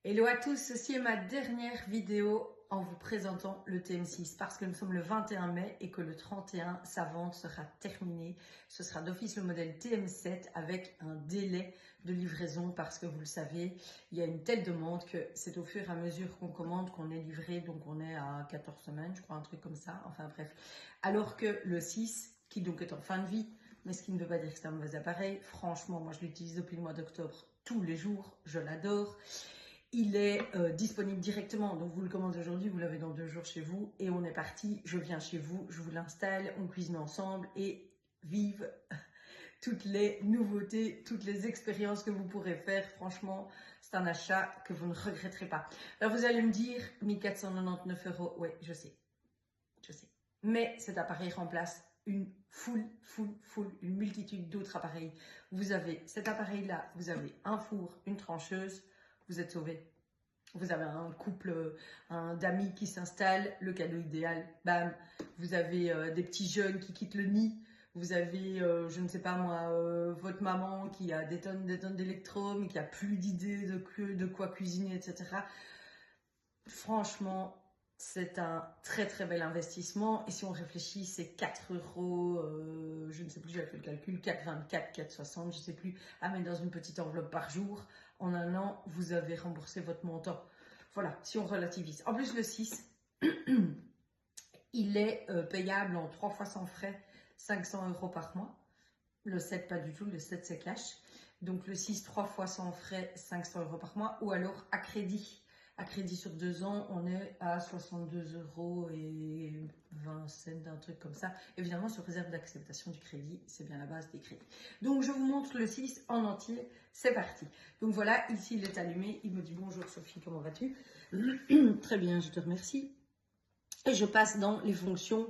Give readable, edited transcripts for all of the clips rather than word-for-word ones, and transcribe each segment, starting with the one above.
Hello à tous, ceci est ma dernière vidéo en vous présentant le TM6 parce que nous sommes le 21 mai et que le 31, sa vente sera terminée. Ce sera d'office le modèle TM7 avec un délai de livraison parce que vous le savez, il y a une telle demande que c'est au fur et à mesure qu'on commande qu'on est livré, donc on est à 14 semaines, je crois, un truc comme ça, enfin bref. Alors que le 6, qui donc est en fin de vie, mais ce qui ne veut pas dire que c'est un mauvais appareil, franchement, moi je l'utilise depuis le mois d'octobre tous les jours, je l'adore. Il est disponible directement, donc vous le commandez aujourd'hui, vous l'avez dans 2 jours chez vous et on est parti, je viens chez vous, je vous l'installe, on cuisine ensemble et vive toutes les nouveautés, toutes les expériences que vous pourrez faire. Franchement, c'est un achat que vous ne regretterez pas. Alors vous allez me dire, 1499 €, ouais, je sais. Mais cet appareil remplace une une multitude d'autres appareils. Vous avez cet appareil-là, vous avez un four, une trancheuse, vous êtes sauvés. Vous avez un couple d'amis qui s'installe, le cadeau idéal, bam. Vous avez des petits jeunes qui quittent le nid. Vous avez, je ne sais pas moi, votre maman qui a des tonnes d'électro, mais qui a plus d'idées de quoi cuisiner, etc. Franchement, c'est un très bel investissement. Et si on réfléchit, c'est 4 €, je ne sais plus, j'avais fait le calcul, 4,24, 4,60, je ne sais plus, à mettre dans une petite enveloppe par jour. En un an, vous avez remboursé votre montant. Voilà, si on relativise. En plus, le 6, il est payable en 3 fois sans frais, 500 € par mois. Le 7, pas du tout, le 7 c'est cash. Donc le 6, 3 fois sans frais, 500 € par mois. Ou alors à crédit. À crédit sur 2 ans, on est à 62,20 €, un truc comme ça. Évidemment, sur réserve d'acceptation du crédit, c'est bien la base des crédits. Donc je vous montre le 6 en entier, c'est parti. Donc voilà, ici il est allumé, il me dit bonjour Sophie, comment vas-tu? Très bien, je te remercie. Et je passe dans les fonctions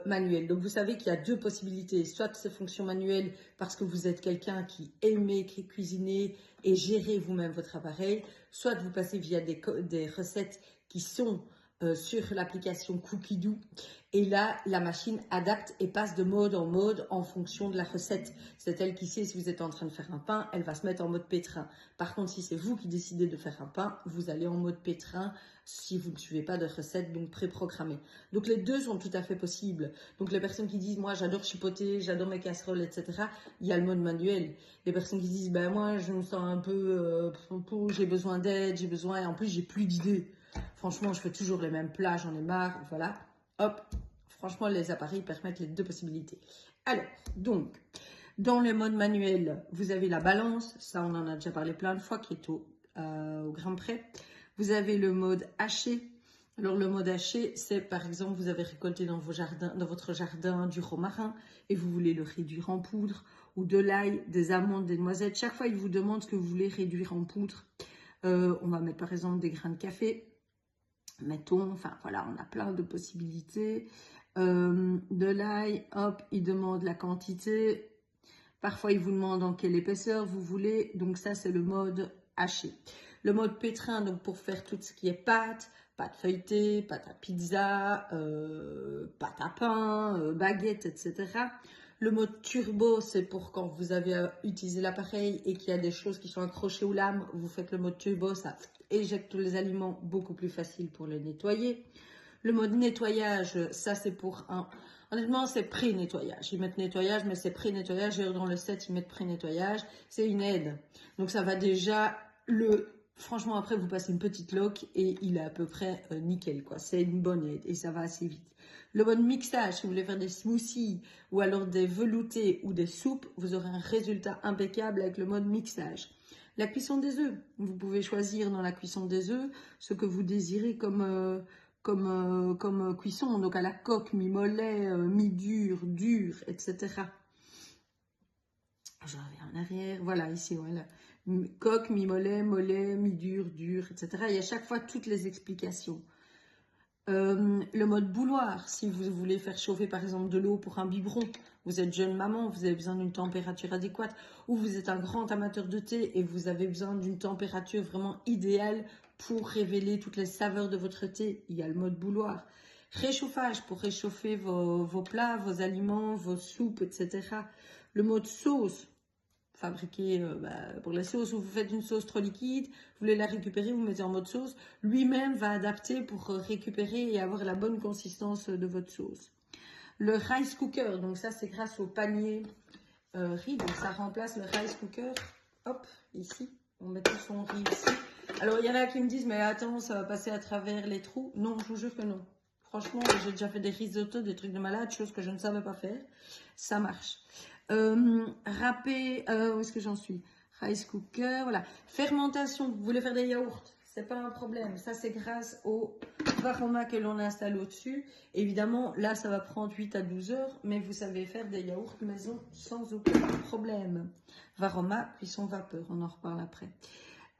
manuelles. Donc vous savez qu'il y a 2 possibilités. Soit ces fonctions manuelles parce que vous êtes quelqu'un qui aimait cuisiner et gérer vous-même votre appareil. Soit vous passez via des recettes qui sont sur l'application Cookidoo. Et là, la machine adapte et passe de mode en mode en fonction de la recette. C'est elle qui sait si vous êtes en train de faire un pain, elle va se mettre en mode pétrin. Par contre, si c'est vous qui décidez de faire un pain, vous allez en mode pétrin si vous ne suivez pas de recette donc préprogrammée. Donc les deux sont tout à fait possibles. Donc les personnes qui disent moi j'adore chipoter, j'adore mes casseroles, etc. Il y a le mode manuel. Les personnes qui disent ben moi je me sens un peu j'ai besoin d'aide, j'ai besoin et en plus j'ai plus d'idées. Franchement je fais toujours les mêmes plats, j'en ai marre, voilà. Hop, franchement les appareils permettent les 2 possibilités. Alors donc dans le mode manuel, vous avez la balance, ça on en a déjà parlé plein de fois, qui est au grain près. Vous avez le mode haché. Alors le mode haché, c'est par exemple, vous avez récolté dans votre jardin du romarin et vous voulez le réduire en poudre, ou de l'ail, des amandes, des noisettes. Chaque fois, il vous demande ce que vous voulez réduire en poudre. On va mettre par exemple des grains de café. Mettons, enfin voilà, on a plein de possibilités. De l'ail, hop, il demande la quantité. Parfois, il vous demande en quelle épaisseur vous voulez. Donc ça, c'est le mode haché. Le mode pétrin, donc pour faire tout ce qui est pâte feuilletée, pâte à pizza, pâte à pain, baguette, etc. Le mode turbo, c'est pour quand vous avez utilisé l'appareil et qu'il y a des choses qui sont accrochées aux lames, vous faites le mode turbo, ça éjecte tous les aliments, beaucoup plus facile pour les nettoyer. Le mode nettoyage, ça c'est pour un... Honnêtement, c'est pré-nettoyage. Ils mettent nettoyage, mais c'est pré-nettoyage. Dans le 7, ils mettent pré-nettoyage. C'est une aide. Donc ça va déjà Franchement, après, vous passez une petite loque et il est à peu près nickel, quoi. C'est une bonne aide et ça va assez vite. Le mode mixage, si vous voulez faire des smoothies ou alors des veloutés ou des soupes, vous aurez un résultat impeccable avec le mode mixage. La cuisson des œufs. Vous pouvez choisir dans la cuisson des œufs ce que vous désirez comme cuisson, donc à la coque, mi-mollet, mi-dur, dur, etc. Je reviens en arrière, voilà, ici, voilà. Coque, mi-mollet, mollet, mi-dur, dur, etc. Il y a chaque fois toutes les explications. Le mode bouilloire, si vous voulez faire chauffer par exemple de l'eau pour un biberon, vous êtes jeune maman, vous avez besoin d'une température adéquate, ou vous êtes un grand amateur de thé et vous avez besoin d'une température vraiment idéale pour révéler toutes les saveurs de votre thé, il y a le mode bouilloire. Réchauffage pour réchauffer vos plats, vos aliments, vos soupes, etc. Le mode sauce, fabriqué pour les sauces, ou vous faites une sauce trop liquide, vous voulez la récupérer, vous mettez en mode sauce, lui-même va adapter pour récupérer et avoir la bonne consistance de votre sauce. Le rice cooker, donc ça c'est grâce au panier riz, donc ça remplace le rice cooker. Hop, ici, on met tout son riz ici. Alors il y en a qui me disent, mais attends, ça va passer à travers les trous. Non, je vous jure que non. Franchement, j'ai déjà fait des risottos, des trucs de malade, choses que je ne savais pas faire. Ça marche. Râper, où est-ce que j'en suis? Rice cooker, voilà. Fermentation, vous voulez faire des yaourts, c'est pas un problème. Ça, c'est grâce au Varoma que l'on installe au-dessus. Évidemment, là, ça va prendre 8 à 12 heures, mais vous savez faire des yaourts maison sans aucun problème. Varoma, cuisson vapeur, on en reparle après.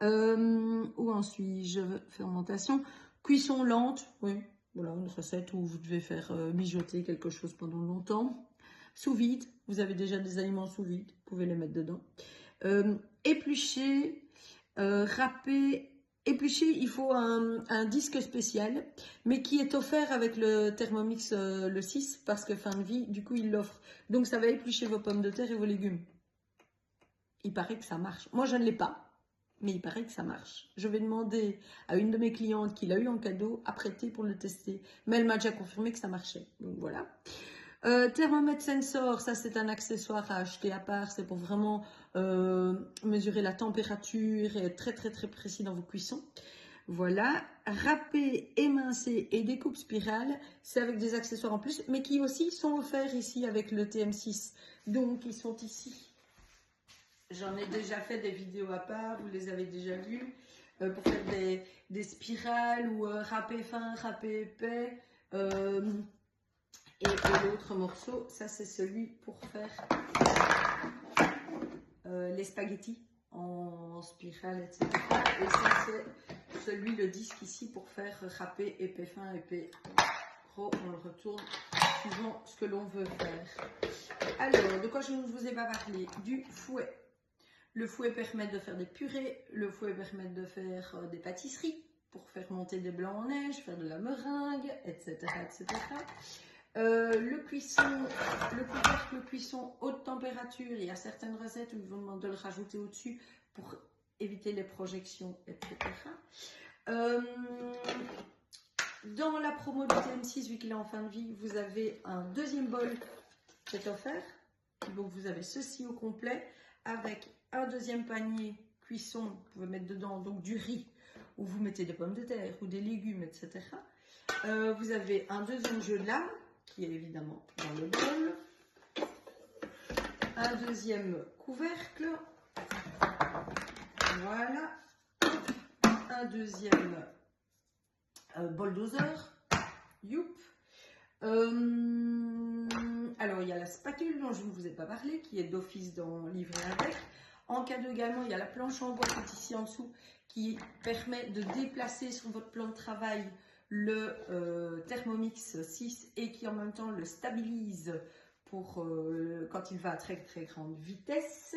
Où en suis-je? Fermentation. Cuisson lente, oui. Voilà, une recette où vous devez faire mijoter quelque chose pendant longtemps. Sous vide, vous avez déjà des aliments sous vide, vous pouvez les mettre dedans. Éplucher, râper. Éplucher, il faut un disque spécial, mais qui est offert avec le Thermomix le 6, parce que fin de vie, du coup, il l'offre. Donc, ça va éplucher vos pommes de terre et vos légumes. Il paraît que ça marche. Moi, je ne l'ai pas, mais il paraît que ça marche. Je vais demander à une de mes clientes qui l'a eu en cadeau à prêter pour le tester. Mais elle m'a déjà confirmé que ça marchait. Donc, voilà. Thermomètre sensor, ça c'est un accessoire à acheter à part, c'est pour vraiment mesurer la température et être très très très précis dans vos cuissons. Voilà, râper, émincer et découpe spirale, c'est avec des accessoires en plus, mais qui aussi sont offerts ici avec le TM6. Donc ils sont ici. J'en ai déjà fait des vidéos à part, vous les avez déjà vues, pour faire des spirales ou râper fin, râper épais. Et l'autre morceau, ça c'est celui pour faire les spaghettis en spirale, etc. Et ça c'est celui, le disque ici, pour faire râper épais fin, épais gros. On le retourne suivant ce que l'on veut faire. Alors, de quoi je ne vous ai pas parlé? Du fouet. Le fouet permet de faire des purées, le fouet permet de faire des pâtisseries, pour faire monter des blancs en neige, faire de la meringue, etc. etc. Le couvercle cuisson haute température, il y a certaines recettes où ils vous demandent de le rajouter au-dessus pour éviter les projections, etc. Dans la promo du TM6, vu qu'il est en fin de vie, vous avez un deuxième bol qui est offert. Donc vous avez ceci au complet avec un deuxième panier cuisson, vous pouvez mettre dedans donc du riz, où vous mettez des pommes de terre ou des légumes, etc. Vous avez un deuxième jeu de lame, qui est évidemment dans le bol. Un deuxième couvercle. Voilà. Un deuxième bol doseur. Youp. Alors, il y a la spatule dont je ne vous ai pas parlé, qui est d'office dans livret avec. En cadeau également, il y a la planche en bois qui est ici en dessous, qui permet de déplacer sur votre plan de travail le Thermomix 6 et qui en même temps le stabilise pour quand il va à très très grande vitesse.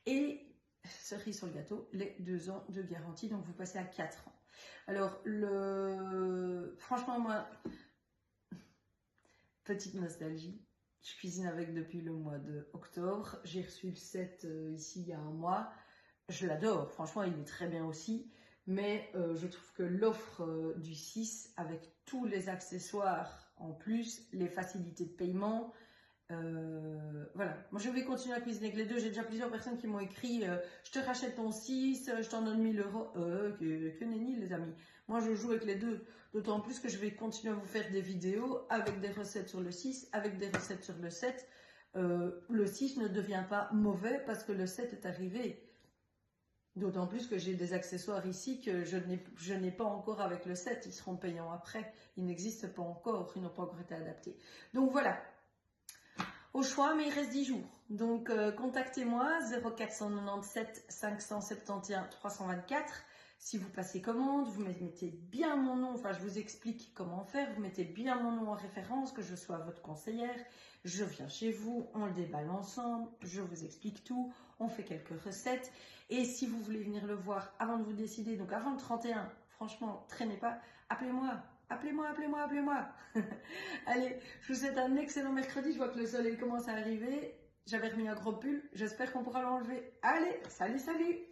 Et cerise sur le gâteau, les 2 ans de garantie, donc vous passez à 4 ans. Alors, franchement, moi, petite nostalgie, je cuisine avec depuis le mois d'octobre. J'ai reçu le set ici il y a un mois. Je l'adore, franchement, il est très bien aussi. Mais je trouve que l'offre du 6, avec tous les accessoires en plus, les facilités de paiement, voilà. Moi, je vais continuer à cuisiner avec les deux. J'ai déjà plusieurs personnes qui m'ont écrit je te rachète ton 6, je t'en donne 1000 €. Que nenni, les amis. Moi, je joue avec les deux. D'autant plus que je vais continuer à vous faire des vidéos avec des recettes sur le 6, avec des recettes sur le 7. Le 6 ne devient pas mauvais parce que le 7 est arrivé. D'autant plus que j'ai des accessoires ici que je n'ai pas encore avec le 7. Ils seront payants après. Ils n'existent pas encore. Ils n'ont pas encore été adaptés. Donc voilà. Au choix, mais il reste 10 jours. Donc contactez-moi 0497 571 324. Si vous passez commande, vous mettez bien mon nom. Enfin, je vous explique comment faire. Vous mettez bien mon nom en référence, que je sois votre conseillère. Je viens chez vous, on le déballe ensemble. Je vous explique tout. On fait quelques recettes. Et si vous voulez venir le voir avant de vous décider, donc avant le 31, franchement, traînez pas, appelez-moi. Appelez-moi, appelez-moi, appelez-moi. Allez, je vous souhaite un excellent mercredi. Je vois que le soleil commence à arriver. J'avais remis un gros pull. J'espère qu'on pourra l'enlever. Allez, salut, salut!